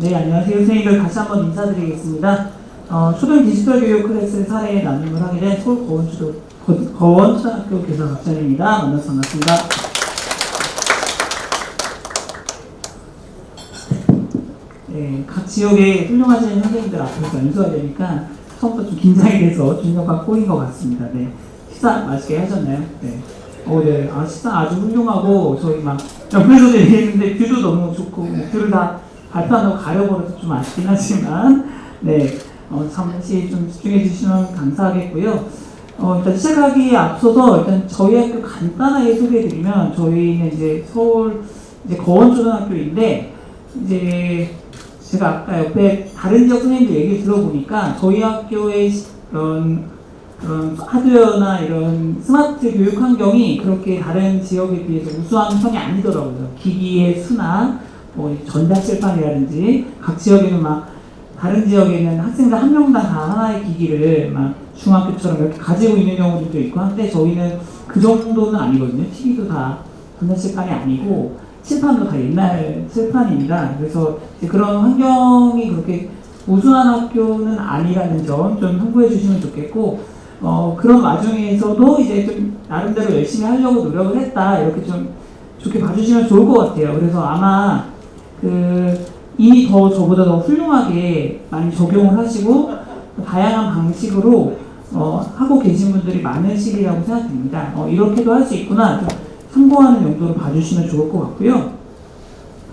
네, 안녕하세요. 선생님들 다시 한번 인사드리겠습니다. 초등 디지털 교육 클래스 사례 나눔을 하게 된 서울 거원초등학교 교사박찬입니다. 만나서 반갑습니다. 네, 각 지역의 훌륭하신 선생님들 앞에서 연수하려니까 처음부터 좀 긴장이 돼서 중간과 꼬인 것 같습니다. 네, 식사 맛있게 하셨나요? 네. 네. 식사 아주 훌륭하고, 저희 막, 옆에서도 얘기했는데, 뷰도 너무 좋고, 뷰를 다 발표한다고 가려버려서 좀 아쉽긴 하지만, 네, 잠시 좀 집중해 주시면 감사하겠고요. 일단 시작하기에 앞서서, 일단 저희 학교 간단하게 소개해드리면, 저희는 이제 서울, 이제 거원초등학교인데, 이제, 제가 아까 옆에 다른 지역 선생님들 얘기 들어보니까, 저희 학교의 그런 하드웨어나 이런 스마트 교육 환경이 그렇게 다른 지역에 비해서 우수한 편이 아니더라고요. 기기의 수나 뭐 전자칠판이라든지 각 지역에는 막 다른 지역에는 학생들 한 명당 다 하나의 기기를 막 중학교처럼 이렇게 가지고 있는 경우도 있고 한데 저희는 그 정도는 아니거든요. TV도 다 전자칠판이 아니고 칠판도 다 옛날 칠판입니다. 그래서 그런 환경이 그렇게 우수한 학교는 아니라는 점 좀 참고해 주시면 좋겠고 그런 와중에서도 이제 좀 나름대로 열심히 하려고 노력을 했다 이렇게 좀 좋게 봐주시면 좋을 것 같아요. 그래서 아마 이미 저보다 더 훌륭하게 많이 적용을 하시고 다양한 방식으로 하고 계신 분들이 많으시리라고 생각됩니다. 이렇게도 할 수 있구나 좀 참고하는 용도로 봐주시면 좋을 것 같고요.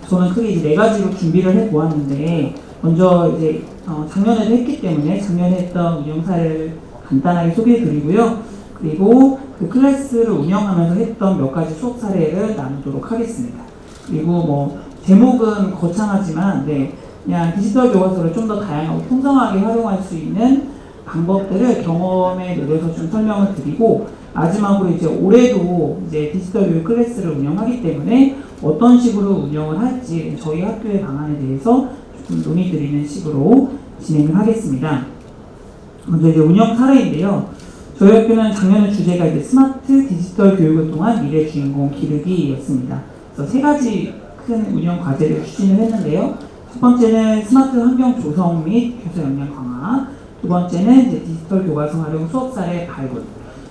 저는 크게 이제 4가지로 준비를 해보았는데 먼저 이제 작년에도 했기 때문에 작년에 했던 운영사를 간단하게 소개해드리고요. 그리고 그 클래스를 운영하면서 했던 몇 가지 수업 사례를 나누도록 하겠습니다. 그리고 뭐 제목은 거창하지만 그냥 디지털 교과서를 좀 더 다양하고 풍성하게 활용할 수 있는 방법들을 경험에 노려서 좀 설명을 드리고 마지막으로 이제 올해도 이제 디지털 교육 클래스를 운영하기 때문에 어떤 식으로 운영을 할지 저희 학교의 방안에 대해서 조금 논의드리는 식으로 진행을 하겠습니다. 먼저 이제 운영 사례인데요. 저희 학교는 작년에 주제가 이제 스마트 디지털 교육을 통한 미래 주인공 기르기였습니다. 그래서 3가지 큰 운영 과제를 추진을 했는데요. 첫 번째는 스마트 환경 조성 및 교사 역량 강화. 두 번째는 이제 디지털 교과서 활용 수업 사례 발굴.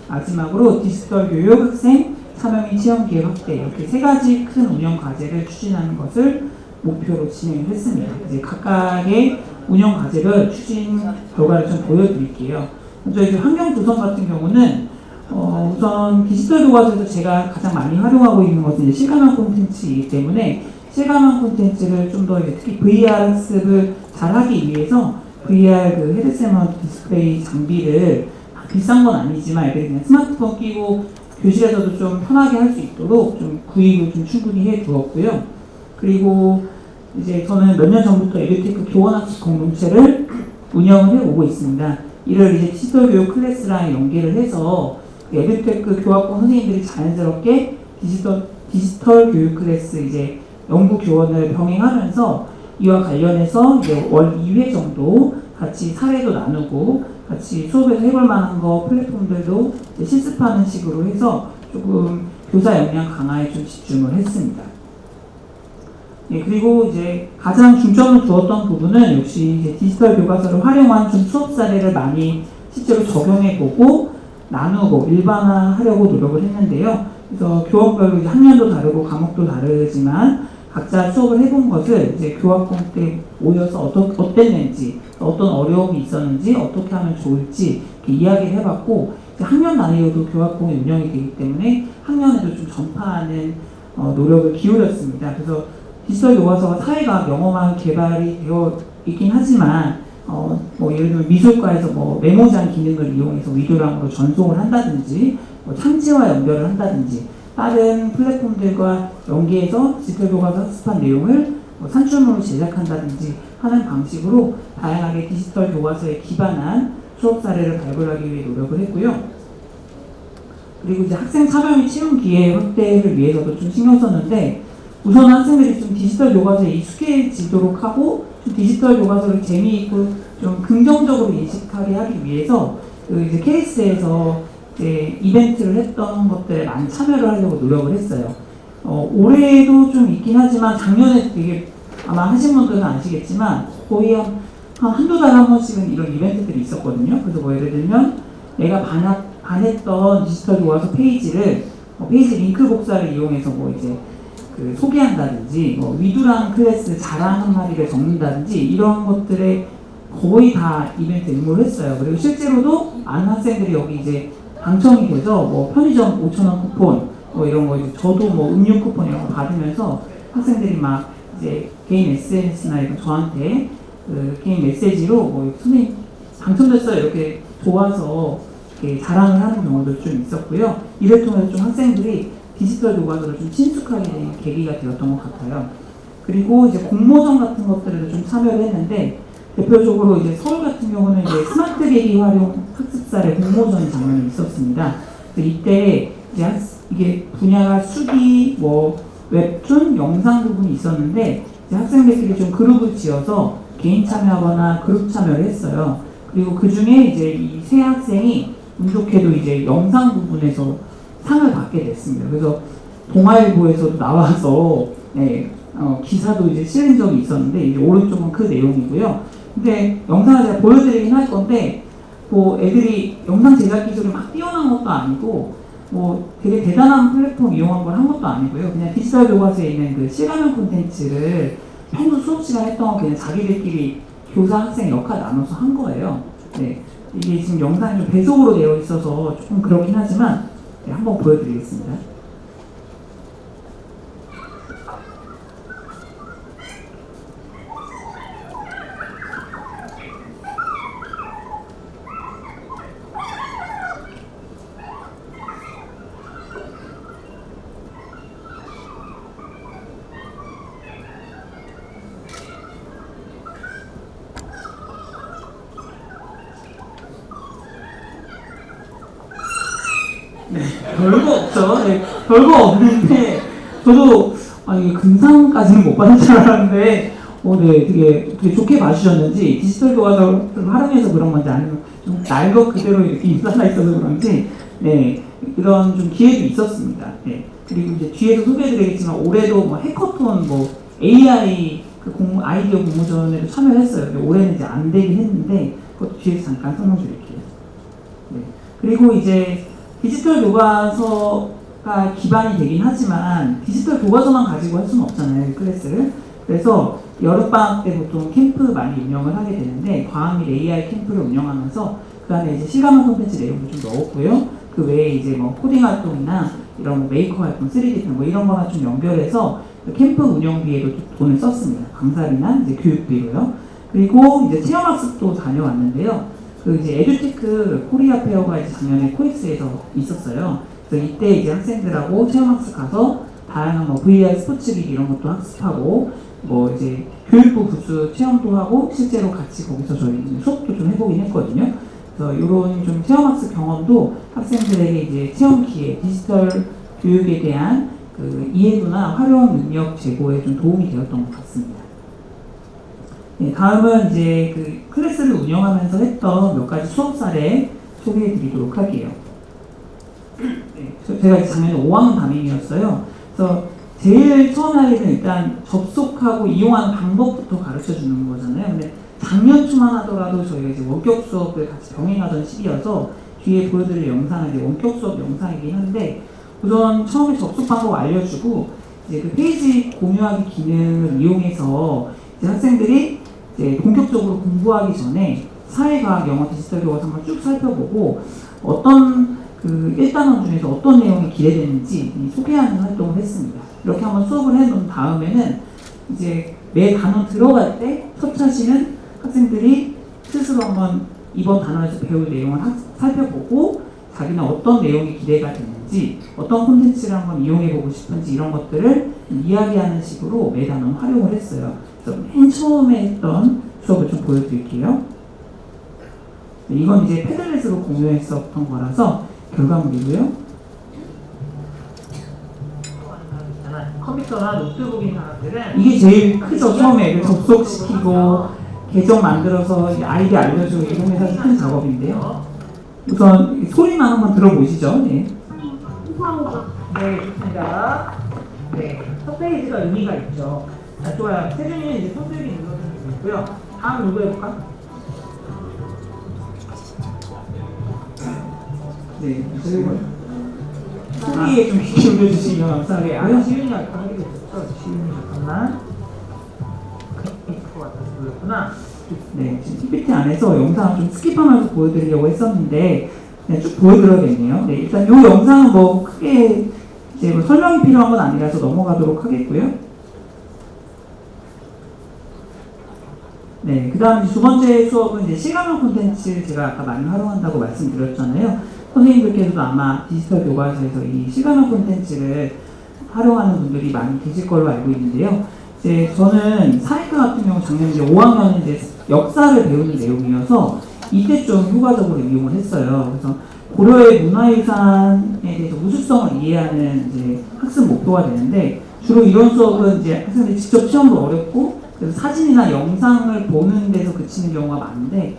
마지막으로 디지털 교육 학생 참여 및 체험 기회 확대. 이렇게 3가지 큰 운영 과제를 추진하는 것을 목표로 진행을 했습니다. 이제 각각의 운영 과제별 추진 결과를 좀 보여드릴게요. 먼저 이제 환경 조성 같은 경우는 우선 디지털 교과서에서 제가 가장 많이 활용하고 있는 것은 이제 실감형 콘텐츠이기 때문에 실감형 콘텐츠를 좀 더 특히 VR 학습을 잘하기 위해서 VR 그 헤드셋 마운트 디스플레이 장비를 비싼 건 아니지만 애들이 그냥 스마트폰 끼고 교실에서도 좀 편하게 할 수 있도록 좀 구입을 좀 충분히 해 두었고요. 그리고 이제 저는 몇 년 전부터 에듀테크 교원학습 공동체를 운영을 해오고 있습니다. 이를 이제 디지털 교육 클래스랑 연계를 해서 에듀테크 교학권 선생님들이 자연스럽게 디지털 교육 클래스 이제 연구 교원을 병행하면서 이와 관련해서 이제 월 2회 정도 같이 사례도 나누고 같이 수업에서 해볼 만한 거 플랫폼들도 이제 실습하는 식으로 해서 조금 교사 역량 강화에 좀 집중을 했습니다. 네, 그리고 이제 가장 중점을 두었던 부분은 역시 이제 디지털 교과서를 활용한 좀 수업 사례를 많이 실제로 적용해보고 나누고 일반화하려고 노력을 했는데요. 그래서 교원별로 이제 학년도 다르고 과목도 다르지만 각자 수업을 해본 것을 이제 교학공 때 모여서 어땠는지, 어떤 어려움이 있었는지, 어떻게 하면 좋을지 이렇게 이야기를 해봤고 이제 학년 단위로도 교학공이 운영이 되기 때문에 학년에도 좀 전파하는 노력을 기울였습니다. 그래서 디지털 교과서가 사회과학 영어만 개발이 되어 있긴 하지만 뭐 예를 들면 미술과에서 뭐 메모장 기능을 이용해서 위조랑으로 전송을 한다든지 뭐 창지와 연결을 한다든지 다른 플랫폼들과 연계해서 디지털 교과서 학습한 내용을 뭐 산출물로 제작한다든지 하는 방식으로 다양하게 디지털 교과서에 기반한 수업 사례를 발굴하기 위해 노력을 했고요. 그리고 이제 학생 참여 및 채용 기회 확대를 위해서도 좀 신경 썼는데 우선 학생들이 좀 디지털 교과서에 익숙해지도록 하고 좀 디지털 교과서를 재미있고 좀 긍정적으로 인식하게 하기 위해서 이제 케이스에서 이제 이벤트를 했던 것들에 많이 참여를 하려고 노력을 했어요. 올해도 좀 있긴 하지만 작년에 되게 아마 하신 분들은 아시겠지만 거의 한두 달에 한 번씩은 이런 이벤트들이 있었거든요. 그래서 뭐 예를 들면 내가 반했던 디지털 교과서 페이지를 페이지 링크 복사를 이용해서 뭐 이제 그 소개한다든지 뭐 위두랑 클래스 자랑 한 마디를 적는다든지 이런 것들에 거의 다 이벤트 응모를 했어요. 그리고 실제로도 많은 학생들이 여기 이제 당첨이 돼서 뭐 편의점 5,000원 쿠폰 뭐 이런 거 이제 저도 뭐 음료 쿠폰 이런 거 받으면서 학생들이 막 이제 개인 SNS나 이런 저한테 그 개인 메시지로 뭐 선생님 당첨됐어요 이렇게 좋아서 이렇게 자랑을 하는 경우도 좀 있었고요. 이를 통해서 좀 학생들이 디지털 교과서를 좀 친숙하게 된 계기가 되었던 것 같아요. 그리고 이제 공모전 같은 것들에도 좀 참여를 했는데 대표적으로 이제 서울 같은 경우는 이제 스마트 계기 활용 학습사의 공모전 장면이 있었습니다. 이때 이제 이게 분야가 수기, 뭐 웹툰, 영상 부분이 있었는데 이제 학생들끼리 좀 그룹을 지어서 개인 참여하거나 그룹 참여를 했어요. 그리고 그 중에 이제 이 세 학생이 운 좋게도 이제 영상 부분에서 상을 받게 됐습니다. 그래서 동아일보에서도 나와서 기사도 이제 실린 적이 있었는데 이제 오른쪽은 그 내용이고요. 근데 영상을 제가 보여드리긴 할 건데 뭐 애들이 영상 제작 기술이 막 뛰어난 것도 아니고 뭐 되게 대단한 플랫폼 이용한 걸 한 것도 아니고요. 그냥 디지털 교과서에 있는 그 실감형 콘텐츠를 평소 수업 시간에 했던 거 그냥 자기들끼리 교사 학생 역할 나눠서 한 거예요. 네, 이게 지금 영상이 좀 배속으로 되어 있어서 조금 그렇긴 하지만 네, 한번 보여드리겠습니다. 네, 별거 없죠. 네, 별거 없는데 저도 이게 금상까지는 못 받을 줄 알았는데 네, 되게 좋게 봐주셨는지 디지털 교과서를 활용해서 그런 건지 아니면 좀 날 것 그대로 이렇게 인사가 있어서 그런지 네, 이런 좀 기회도 있었습니다. 네, 그리고 이제 뒤에서 소개해드리겠지만 올해도 뭐 해커톤 뭐 AI 아이디어 공모전에도 참여를 했어요. 올해는 이제 안 되긴 했는데 그것도 뒤에서 잠깐 설명드릴게요. 네, 그리고 이제 디지털 교과서가 기반이 되긴 하지만 디지털 교과서만 가지고 할 수는 없잖아요, 클래스를. 그래서 여름방학 때 보통 캠프 많이 운영을 하게 되는데 과학및 AI 캠프를 운영하면서 그 안에 이제 실감형 콘텐츠 내용도 좀 넣었고요. 그 외에 이제 뭐 코딩 활동이나 이런 메이커 활동, 3D 펜 뭐 이런 거나 좀 연결해서 캠프 운영비에도 돈을 썼습니다. 강사비나 이제 교육비로요. 그리고 이제 체험학습도 다녀왔는데요. 그 이제 에듀테크 코리아 페어가 이제 작년에 코엑스에서 있었어요. 그래서 이때 이제 학생들하고 체험학습 가서 다양한 뭐 VR 스포츠기기 이런 것도 학습하고 뭐 이제 교육부 부스 체험도 하고 실제로 같이 거기서 저희 수업도 좀 해보긴 했거든요. 그래서 이런 좀 체험학습 경험도 학생들에게 이제 체험 기회, 디지털 교육에 대한 그 이해도나 활용 능력 제고에 좀 도움이 되었던 것 같습니다. 네, 다음은 이제 그 클래스를 운영하면서 했던 몇 가지 수업 사례 소개해 드리도록 할게요. 네, 제가 작년에 5학년 담임이었어요. 그래서 제일 처음에 하게 된 일단 접속하고 이용하는 방법부터 가르쳐 주는 거잖아요. 근데 작년 초만 하더라도 저희가 이제 원격 수업을 같이 병행하던 시기여서 뒤에 보여드릴 영상은 이제 원격 수업 영상이긴 한데 우선 처음에 접속 방법 알려주고 이제 그 페이지 공유하기 기능을 이용해서 이제 학생들이 이제 본격적으로 공부하기 전에 사회과학, 영어, 디지털 교과서만 쭉 살펴보고 어떤 그 1단원 중에서 어떤 내용이 기대되는지 소개하는 활동을 했습니다. 이렇게 한번 수업을 해놓은 다음에는 이제 매 단원 들어갈 때 첫 차시는 학생들이 스스로 한번 이번 단원에서 배울 내용을 살펴보고 자기는 어떤 내용이 기대가 되는지 어떤 콘텐츠를 한번 이용해보고 싶은지 이런 것들을 이야기하는 식으로 매 단원 활용을 했어요. 그래서 맨 처음에 했던 수업을 좀 보여드릴게요. 이건 이제 패들렛으로 공유했었던 거라서 결과물이고요. 컴퓨터나 노트북인 사람들은 이게 제일 크죠. 처음에 애들 접속시키고 계정 만들어서 아이디 알려주고 이런 게 사실 큰 작업인데요. 우선 소리만 한번 들어보시죠. 네. 네, 좋습니다. 네, 첫 페이지가 의미가 있죠. 좋아요. 태준이는 이제 손들기 눌러주면 되고요. 다음 누구 해볼까? 네, 그리고 소리에 좀 귀 기울여주시면 감사하게. 시윤이가 하기가 좋죠. 시윤이 잠깐만. 그렇구나. 네, 지금 PPT 안에서 영상 좀 스킵하면서 보여드리려고 했었는데 네, 쭉 보여드려야겠네요. 네, 일단 이 영상은 뭐 크게 이제 뭐 설명이 필요한 건 아니라서 넘어가도록 하겠고요. 네, 그 다음 두 번째 수업은 이제 실감형 콘텐츠 제가 아까 많이 활용한다고 말씀드렸잖아요. 선생님들께서도 아마 디지털 교과서에서 이 실감형 콘텐츠를 활용하는 분들이 많이 계실 걸로 알고 있는데요. 이제 저는 사회과 같은 경우 작년 이제 5학년은 이제 역사를 배우는 내용이어서 이때 좀 효과적으로 이용을 했어요. 그래서 고려의 문화유산에 대해서 우수성을 이해하는 이제 학습 목표가 되는데 주로 이런 수업은 이제 학생들이 직접 시험도 어렵고 그래서 사진이나 영상을 보는 데서 그치는 경우가 많은데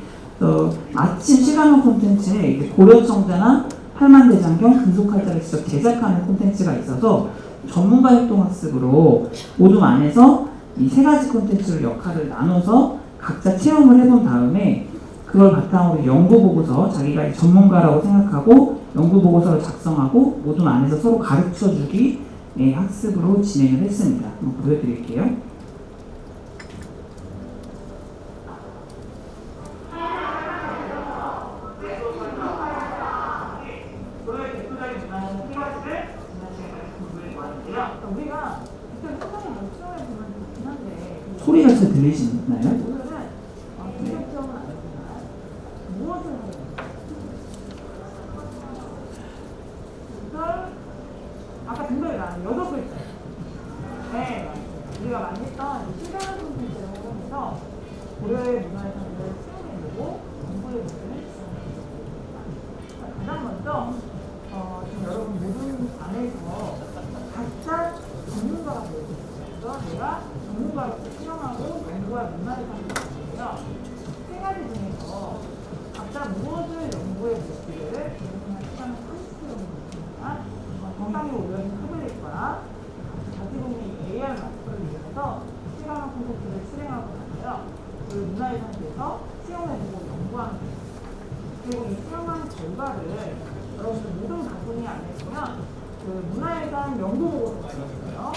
아침 실감형 콘텐츠에 고려청자나 팔만대장경, 금속활자를 직접 제작하는 콘텐츠가 있어서 전문가 협동 학습으로 모둠 안에서 이 세 가지 콘텐츠로 역할을 나눠서 각자 체험을 해본 다음에 그걸 바탕으로 연구 보고서 자기가 전문가라고 생각하고 연구 보고서를 작성하고 모둠 안에서 서로 가르쳐 주기 학습으로 진행을 했습니다. 한번 보여드릴게요. 소리가 잘 들리시나요? 네. 아까 등급이 나는 6글자. 네, 우리가 많이 했던 실감형 콘텐츠를 활용해서 고려의 문화유산을 수용해보고 공부의 부분을 지원해보고 가장 먼저 지금 여러분 모든 안에서 각자 전문가가 되고 있어요. 내가 전문가로서 실험하고 연구와 문화유산을 가지고요. 세 가지 중에서 각자 무엇을 연구해 볼지를 계획하는 시간을 30분 정도 있습니다. 정상에 올려진 타블릿과 자기공의 AR 마스크를 이용해서 실험한 콘텐츠를 실행하고 나서요. 그 문화유산에서 시험해보고 연구하는 겁니다. 그리고 이 실험한 결과를 여러분들 모든 가정이 안 했으면 그 문화유산 연구 보고서가 있어요.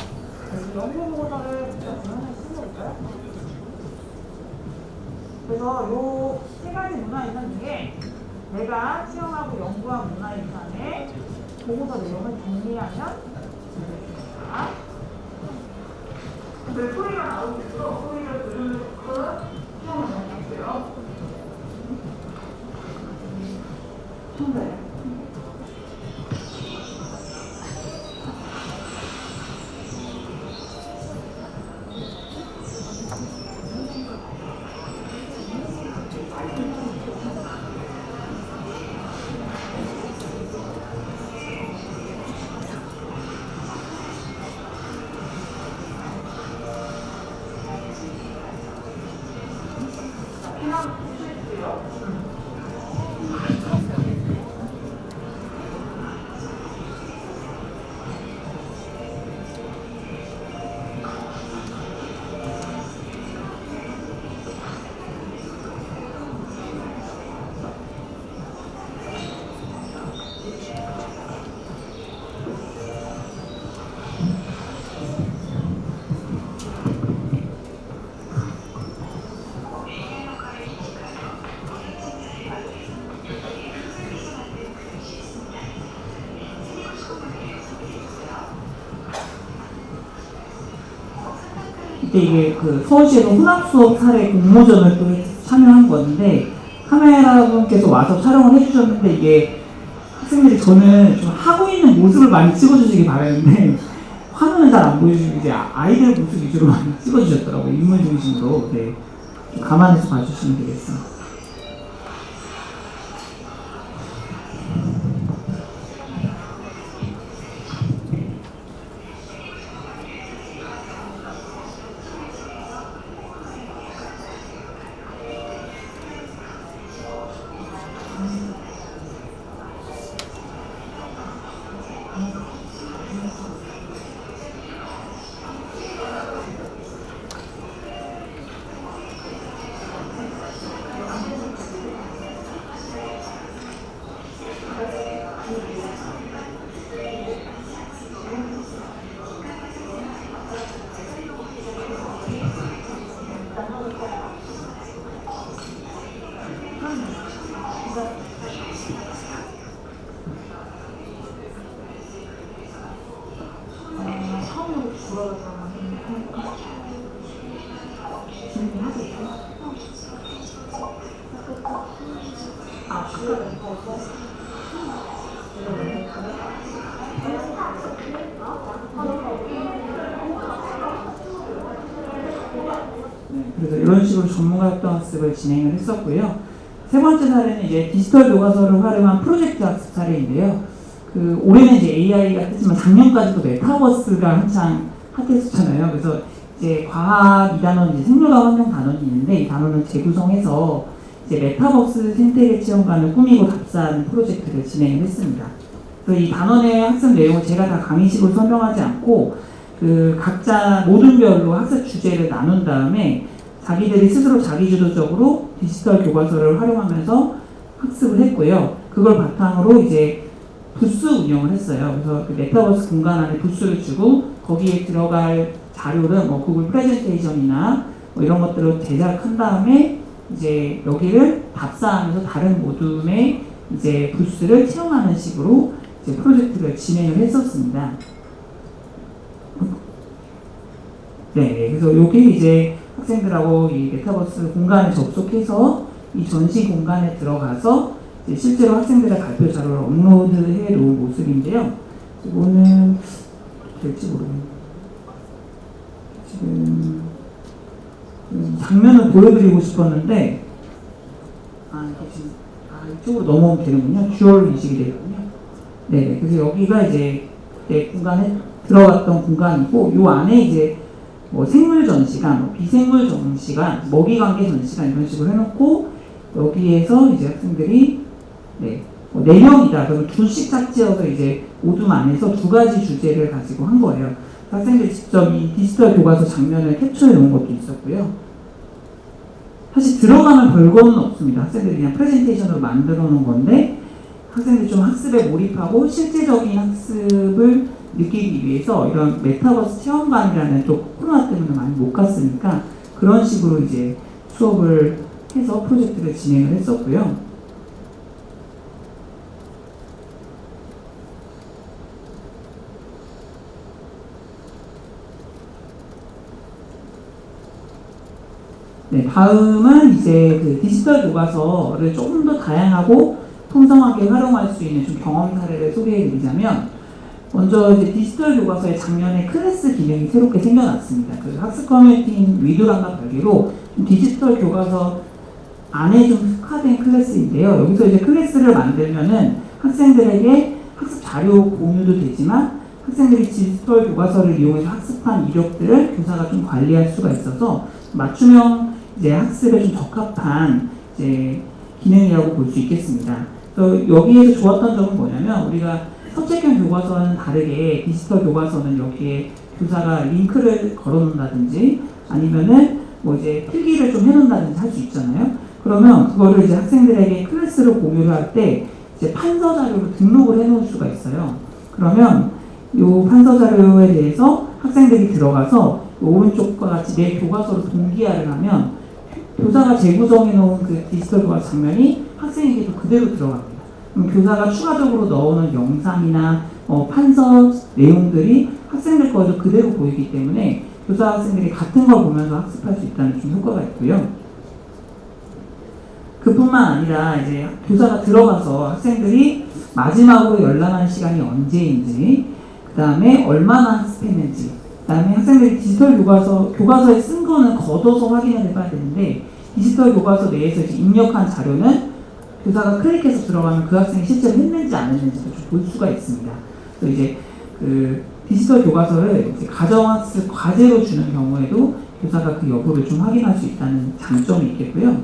이 연구 보고서를 직접 하나 쓰셔볼까요? 그래서 요 세 가지 문화유산 중에 내가 시험하고 연구한 문화유산의 보고서 내용을 정리하면 되겠습니다. 근데 소리가 나오겠죠? 소리를 들으면서 시험을 정리할게요. 네. 이때 이게 그 서울시에서 혼합수업 사례 공모전을 또 참여한 건데 카메라분께서 와서 촬영을 해주셨는데 이게 학생들이 저는 좀 하고 있는 모습을 많이 찍어주시기 바라는데 화면은 잘 안 보여주시고 이제 아이들 모습 위주로 많이 찍어주셨더라고요. 인물 중심으로. 네. 좀 감안해서 봐주시면 되겠습니다. 처음으로 불어서 준비하고 있어? 그거는 벌써? 네, 그래서 이런 식으로 전문가 협동 학습을 진행을 했었고요. 세 번째 사례는 이제 디지털 교과서를 활용한 프로젝트 학습 사례인데요. 올해는 이제 AI가 했지만 작년까지도 메타버스가 한창 핫했었잖아요. 그래서 이제 과학 2단원, 이제 생물과 환경 단원이 있는데 이 단원을 재구성해서 이제 메타버스 생태계 체험관을 꾸미고 답사하는 프로젝트를 진행을 했습니다. 그래서 이 단원의 학습 내용을 제가 다 강의식으로 설명하지 않고 각자 모둠별로 학습 주제를 나눈 다음에 자기들이 스스로 자기주도적으로 디지털 교과서를 활용하면서 학습을 했고요. 그걸 바탕으로 이제 부스 운영을 했어요. 그래서 그 메타버스 공간 안에 부스를 주고 거기에 들어갈 자료를 뭐 구글 프레젠테이션이나 뭐 이런 것들을 제작한 다음에 이제 여기를 답사하면서 다른 모둠의 이제 부스를 체험하는 식으로 이제 프로젝트를 진행을 했었습니다. 네, 그래서 여기 이제 학생들하고 이 메타버스 공간에 접속해서 이 전시 공간에 들어가서 이제 실제로 학생들의 발표 자료를 업로드해 놓은 모습인데요. 이거는 될지 모르겠네요. 지금 장면을 보여드리고 싶었는데 이게 지금 이쪽으로 넘어오면 되는군요. 듀얼 인식이 되거든요. 네, 그래서 여기가 이제 공간에 들어갔던 공간이고 요 안에 이제 뭐 생물 전시관, 뭐 비생물 전시관, 먹이 관계 전시관 이런 식으로 해놓고 여기에서 이제 학생들이 뭐 4명이다. 그러면 2씩 짝지어서 이제 모둠 안에서 2가지 주제를 가지고 한 거예요. 학생들이 직접 이 디지털 교과서 장면을 캡처해 놓은 것도 있었고요. 사실 들어가면 별거는 없습니다. 학생들이 그냥 프레젠테이션으로 만들어 놓은 건데 학생들이 좀 학습에 몰입하고 실제적인 학습을 느끼기 위해서 이런 메타버스 체험관이라는 또 코로나 때문에 많이 못 갔으니까 그런 식으로 이제 수업을 해서 프로젝트를 진행을 했었고요. 네, 다음은 이제 그 디지털 교과서를 조금 더 다양하고 통성하게 활용할 수 있는 좀 경험 사례를 소개해 드리자면 먼저 이제 디지털 교과서의 작년에 클래스 기능이 새롭게 생겨났습니다. 그 학습 커뮤니티인 위두랑과 별개로 디지털 교과서 안에 좀 특화된 클래스인데요. 여기서 이제 클래스를 만들면은 학생들에게 학습 자료 공유도 되지만 학생들이 디지털 교과서를 이용해서 학습한 이력들을 교사가 좀 관리할 수가 있어서 맞춤형 이제 학습에 좀 적합한 이제 기능이라고 볼 수 있겠습니다. 그래서 여기에서 좋았던 점은 뭐냐면 우리가 선택형 교과서와는 다르게 디지털 교과서는 여기에 교사가 링크를 걸어놓는다든지 아니면은 뭐 이제 필기를 좀 해놓는다든지 할 수 있잖아요. 그러면 그거를 이제 학생들에게 클래스로 공유를 할 때 이제 판서 자료로 등록을 해놓을 수가 있어요. 그러면 이 판서 자료에 대해서 학생들이 들어가서 오른쪽과 같이 내 교과서로 동기화를 하면 교사가 재구성해 놓은 그 디지털 교과서 장면이 학생에게도 그대로 들어갑니다. 그럼 교사가 추가적으로 넣어놓은 영상이나 판서 내용들이 학생들 거에도 그대로 보이기 때문에 교사 학생들이 같은 걸 보면서 학습할 수 있다는 좀 효과가 있고요. 그뿐만 아니라 이제 교사가 들어가서 학생들이 마지막으로 열람한 시간이 언제인지, 그 다음에 얼마나 학습했는지, 그 다음에 학생들이 디지털 교과서에 쓴 거는 걷어서 확인을 해봐야 되는데 디지털 교과서 내에서 이제 입력한 자료는 교사가 클릭해서 들어가면 그 학생이 실제로 했는지 안 했는지도 좀 볼 수가 있습니다. 그래서 이제 그 디지털 교과서를 이제 가정학습 과제로 주는 경우에도 교사가 그 여부를 좀 확인할 수 있다는 장점이 있겠고요.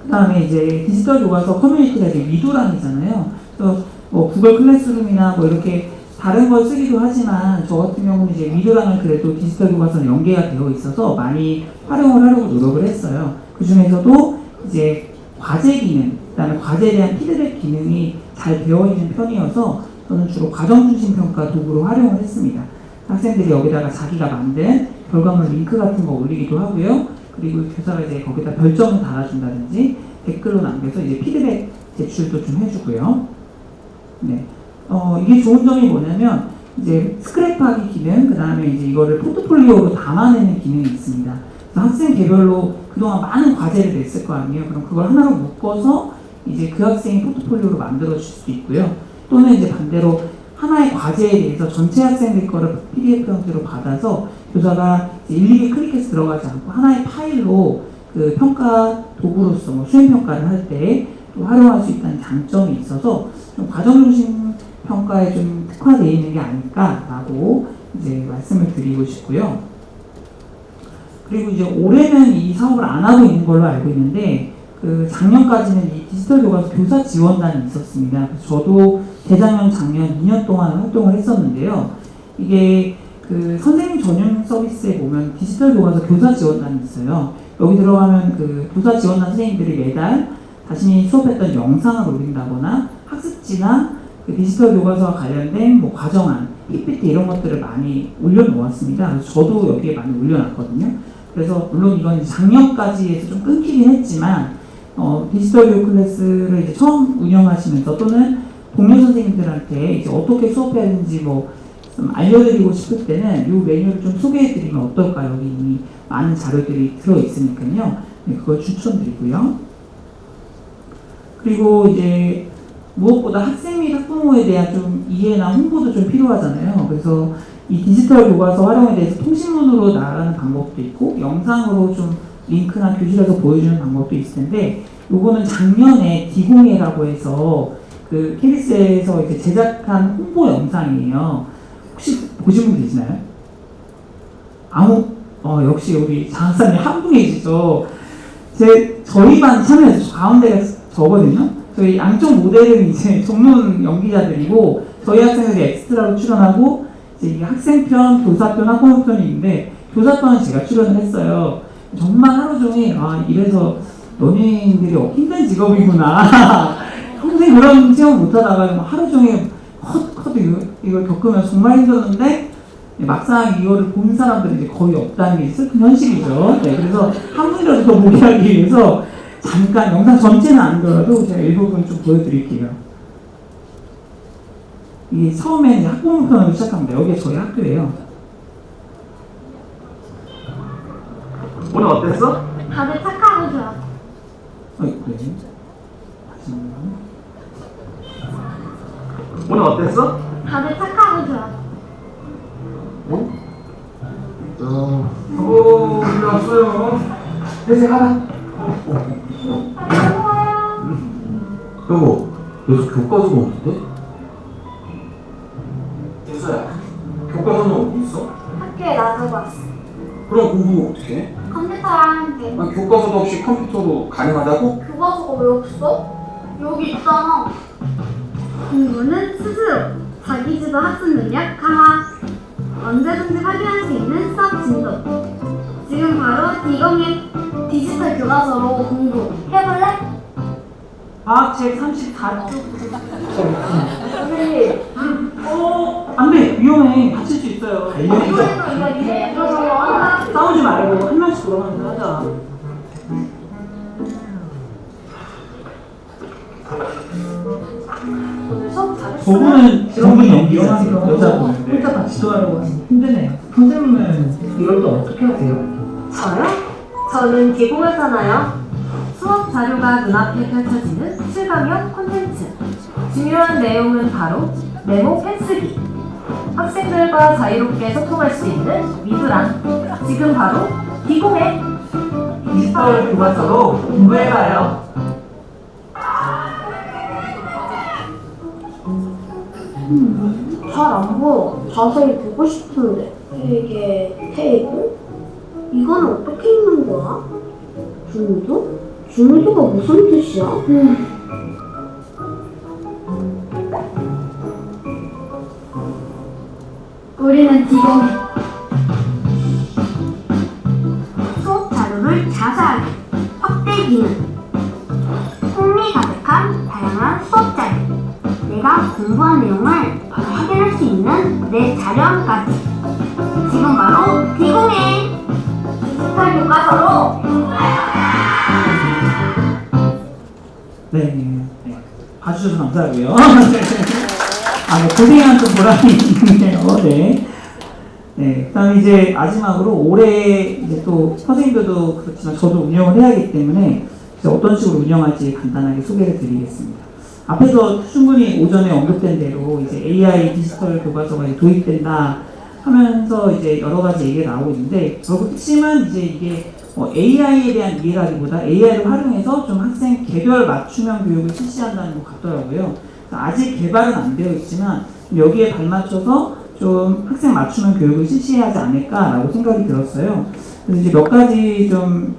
그 다음에 이제 디지털 교과서 커뮤니티가 이제 위두랑이잖아요. 그래서 뭐 구글 클래스룸이나 뭐 이렇게 다른 걸 쓰기도 하지만 저 같은 경우는 이제 위두랑을 그래도 디지털 교과서는 연계가 되어 있어서 많이 활용을 하려고 노력을 했어요. 그 중에서도 이제 과제 기능, 그다음에 과제에 대한 피드백 기능이 잘 되어 있는 편이어서 저는 주로 과정 중심 평가 도구로 활용을 했습니다. 학생들이 여기다가 자기가 만든 결과물 링크 같은 거 올리기도 하고요. 그리고 교사가 이제 거기다 별점을 달아준다든지 댓글로 남겨서 이제 피드백 제출도 좀 해주고요. 네. 이게 좋은 점이 뭐냐면 이제 스크랩하기 기능, 그 다음에 이제 이거를 포트폴리오로 담아내는 기능이 있습니다. 그래서 학생 개별로 그동안 많은 과제를 냈을 거 아니에요. 그럼 그걸 하나로 묶어서 이제 그 학생이 포트폴리오로 만들어 줄 수도 있고요. 또는 이제 반대로 하나의 과제에 대해서 전체 학생들 거를 PDF 형태로 받아서 교사가 일일이 클릭해서 들어가지 않고 하나의 파일로 그 평가 도구로서 뭐 수행 평가를 할 때 또 활용할 수 있다는 장점이 있어서 좀 과정 중심 평가에 좀 특화되어 있는 게 아닐까라고 이제 말씀을 드리고 싶고요. 그리고 이제 올해는 이 사업을 안 하고 있는 걸로 알고 있는데 그 작년까지는 이 디지털 교과서 교사 지원단이 있었습니다. 그래서 저도 재작년, 작년 2년 동안 활동을 했었는데요. 이게 그 선생님 전용 서비스에 보면 디지털 교과서 교사 지원단이 있어요. 여기 들어가면 그 교사 지원단 선생님들이 매달 자신이 수업했던 영상을 올린다거나 학습지나 그 디지털 교과서와 관련된 뭐 과정안, PPT 이런 것들을 많이 올려놓았습니다. 그래서 저도 여기에 많이 올려놨거든요. 그래서 물론 이건 작년까지 해서 좀 끊기긴 했지만 디지털 교육 클래스를 이제 처음 운영하시면서 또는 동료 선생님들한테 이제 어떻게 수업해야 되는지 뭐 좀 알려드리고 싶을 때는 이 메뉴를 좀 소개해드리면 어떨까요? 여기 이미 많은 자료들이 들어있으니까요. 네, 그걸 추천드리고요. 그리고 이제 무엇보다 학생 및 학부모에 대한 좀 이해나 홍보도 좀 필요하잖아요. 그래서 이 디지털 교과서 활용에 대해서 통신문으로 나아가는 방법도 있고 영상으로 좀 링크나 교실에서 보여주는 방법도 있을 텐데 요거는 작년에 디공예라고 해서 그 KBS에서 이제 제작한 홍보 영상이에요. 혹시 보신 분 계시나요? 역시 우리 장학사님 한 분이시죠. 저희 반 참여해서 가운데가 저거든요. 저희 양쪽 모델은 이제 전문 연기자들이고 저희 학생들이 엑스트라로 출연하고 이제 이게 학생편, 교사편, 학부모편이 있는데 교사편은 제가 출연을 했어요. 정말 하루 종일 이래서 연예인들이 힘든 직업이구나. 평생 그런 체험 못하다가 하루 종일 이걸 겪으면 정말 힘들었는데 막상 이거를 본 사람들이 이제 거의 없다는 게 슬픈 현실이죠. 네, 그래서 한 분이라도 더 보게 하기 위해서 잠깐 영상 전체는 아니더라도 제가 일부분 좀 보여드릴게요. 이게 처음에는 학부모 편으로 시작합니다. 여기가 저희 학교예요. 오늘 어땠어? 다들 착하고 좋아. 그래. 오늘 어땠어? 다들 착하고 좋아. 우리 왔어요. 회식하라. 여보, 여기서 교과서가 없는데? 대서야, 교과서는 어디 있어? 학교에 놔두고 왔어. 그럼 공부 어떻게 해? 컴퓨터랑 함께. 교과서도 없이 컴퓨터로 가능하다고? 교과서가 왜 없어? 여기 있잖아. 공부는 스스로. 자기주도 학습 능력 강화. 언제든지 확인할 수 있는 수업 진도. 지금 바로 디공예 디지털 교과서로 공부 해볼래? 과학책 34쪽. 선생님. 안 돼! 위험해. 다칠 수 있어요. 이거 이제 이거 싸우지 말고 한 명씩 돌아가면서 하자. 오늘 수업 잘했어요? 저분은 전문 연기자세요. 여자분. 혼자 다 지도하려고 하면 힘드네요. 선생님은 이걸 또 어떻게 하세요? 저요? 저는 기공하잖아요. 수업 자료가 눈앞에 펼쳐지는 실감형 콘텐츠. 중요한 내용은 바로 메모 펜쓰기. 학생들과 자유롭게 소통할 수 있는 미두랑. 지금 바로 기공해. 디지털 교과서로 공부해봐요. 잘 안 보여. 자세히 보고 싶은데. 이게 테이블? 이건 어떻게 읽는 거야? 중도? 중도가 무슨 뜻이야? 우리는 지금 수업 자료를 자세하게 확대 기능, 흥미 가득한 다양한 수업 자료, 내가 공부한 내용을 바로 확인할 수 있는 내 자료함까지 지금 바로 비공해 디지털 교과서로 네. 봐주셔서 감사하고요. 아, 고생한 좀 보람이 있네요. 네. 네. 그다음에 이제 마지막으로 올해 이제 또 선생님들도 그렇지만 저도 운영을 해야 하기 때문에 이제 어떤 식으로 운영할지 간단하게 소개를 드리겠습니다. 앞에서 충분히 오전에 언급된 대로 이제 AI 디지털 교과서가 이제 도입된다 하면서 이제 여러 가지 얘기가 나오고 있는데 결국 핵심은 이제 이게 AI에 대한 이해라기보다 AI를 활용해서 좀 학생 개별 맞춤형 교육을 실시한다는 것 같더라고요. 아직 개발은 안 되어 있지만 여기에 발맞춰서 좀 학생 맞춤형 교육을 실시해야 하지 않을까라고 생각이 들었어요. 그래서 이제 몇 가지 좀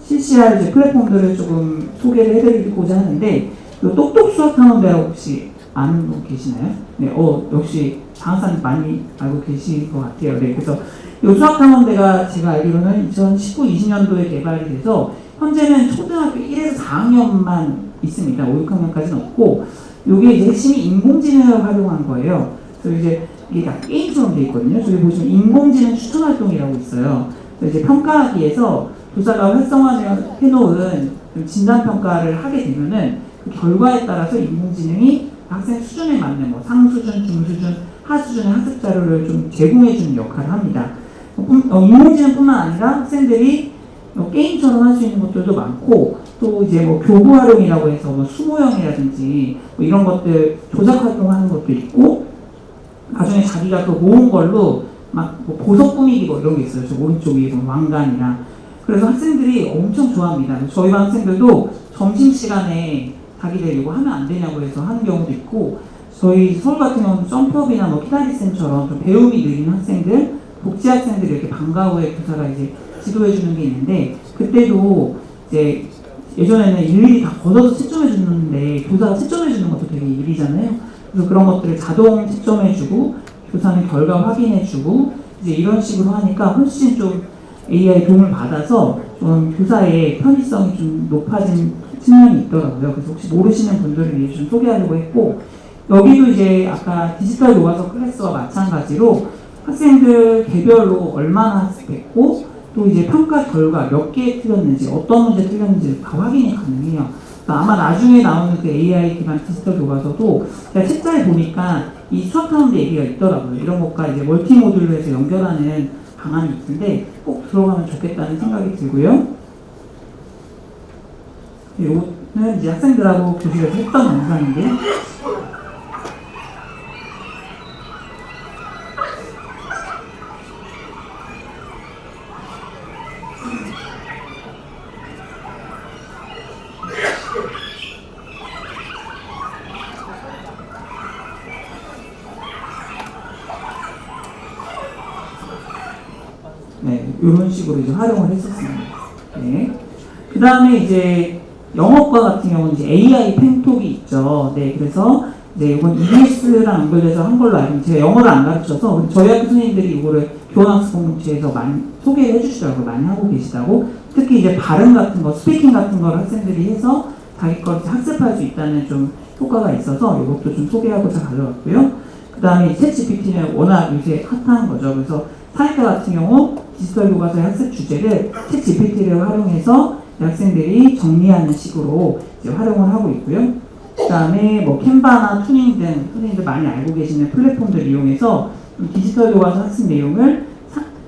실시할 이제 플랫폼들을 조금 소개를 해드리고자 하는데 그 똑똑 수학 탐험대라고 혹시 아는 분 계시나요? 네, 역시 장학사님 많이 알고 계실 것 같아요. 네, 그래서 이 수학 탐험대가 제가 알기로는 2019, 20년도에 개발이 돼서 현재는 초등학교 1에서 4학년만 있습니다. 5, 6학년까지는 없고 이게 이제 핵심이 인공지능을 활용한 거예요. 그래서 이제 이게 다 게임처럼 되어 있거든요. 저기 보시면 인공지능 추천 활동이라고 있어요. 그래서 이제 평가하기에서 교사가 활성화해 놓은 진단 평가를 하게 되면은 그 결과에 따라서 인공지능이 학생 수준에 맞는 뭐 상수준, 중수준, 하수준의 학습 자료를 좀 제공해 주는 역할을 합니다. 인공지능뿐만 아니라 학생들이 게임처럼 할 수 있는 것들도 많고 또 이제 뭐 교구 활용이라고 해서 뭐 수모형이라든지 뭐 이런 것들 조작 활동하는 것도 있고 나중에 자기가 또 모은 걸로 막 뭐 보석 꾸미기 뭐 이런 게 있어요. 저 오른쪽 위에 보면 왕관이랑 그래서 학생들이 엄청 좋아합니다. 저희 반 학생들도 점심시간에 자기들 이거 하면 안 되냐고 해서 하는 경우도 있고 저희 서울 같은 경우는 점프업이나 뭐 키다리쌤처럼 좀 배움이 느린 학생들 복지 학생들이 이렇게 방과 후에 교사가 이제 지도해 주는 게 있는데 그때도 이제 예전에는 일일이 다 걷어서 채점해 주는데 교사가 채점해 주는 것도 되게 일이잖아요. 그래서 그런 것들을 자동 채점해 주고 교사는 결과 확인해 주고 이제 이런 식으로 하니까 훨씬 좀 AI 도움을 받아서 좀 교사의 편의성이 좀 높아진 측면이 있더라고요. 그래서 혹시 모르시는 분들을 위해 좀 소개하려고 했고 여기도 이제 아까 디지털 교과서 클래스와 마찬가지로 학생들 개별로 얼마나 학습했고 또 이제 평가 결과 몇 개 틀렸는지 어떤 문제 틀렸는지 다 확인이 가능해요. 아마 나중에 나오는 그 AI 기반 디지털 교과서도 제가 책자에 보니까 이 수학하는데 얘기가 있더라고요. 이런 것과 이제 멀티 모듈로 해서 연결하는 방안이 있는데 꼭 들어가면 좋겠다는 생각이 들고요. 이거는 이제 학생들하고 교실에서 했던 영상인데요. 네, 이런 식으로 이제 활용을 했었습니다. 네. 그 다음에 이제 영어과 같은 경우는 이제 AI 펜톡이 있죠. 네, 그래서 이제 이건 EBS랑 연결돼서 한 걸로 알고 제가 영어를 안 가르쳐서 저희 학교 선생님들이 이거를 교원학습 공동체에서 많이 소개해 주시더라고요. 많이 하고 계시다고. 특히 이제 발음 같은 거, 스피킹 같은 걸 학생들이 해서 자기 걸 학습할 수 있다는 좀 효과가 있어서 이것도 좀 소개하고자 가져왔고요. 그 다음에 챗GPT는 워낙 요새 핫한 거죠. 그래서 사회과 같은 경우 디지털 교과서의 학습 주제를 챗GPT를 활용해서 학생들이 정리하는 식으로 이제 활용을 하고 있고요. 그 다음에 뭐 캔바나 투닝 등 선생님들 많이 알고 계시는 플랫폼들 이용해서 디지털 교과서 학습 내용을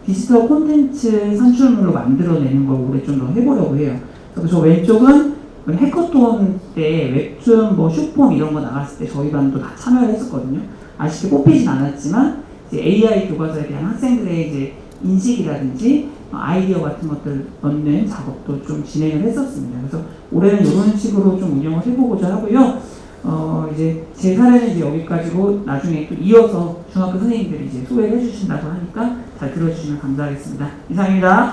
디지털 콘텐츠 산출물로 만들어내는 걸 올해 좀 더 해보려고 해요. 그래서 저 왼쪽은 해커톤 때 웹툰, 뭐 슈폼 이런 거 나갔을 때 저희 반도 다 참여를 했었거든요. 아쉽게 뽑히진 않았지만 이제 AI 교과서에 대한 학생들의 이제 인식이라든지 아이디어 같은 것들 넣는 작업도 좀 진행을 했었습니다. 그래서 올해는 이런 식으로 좀 운영을 해보고자 하고요. 이제 제 사례는 이제 여기까지고 나중에 또 이어서 중학교 선생님들이 이제 소개를 해주신다고 하니까 잘 들어주시면 감사하겠습니다. 이상입니다.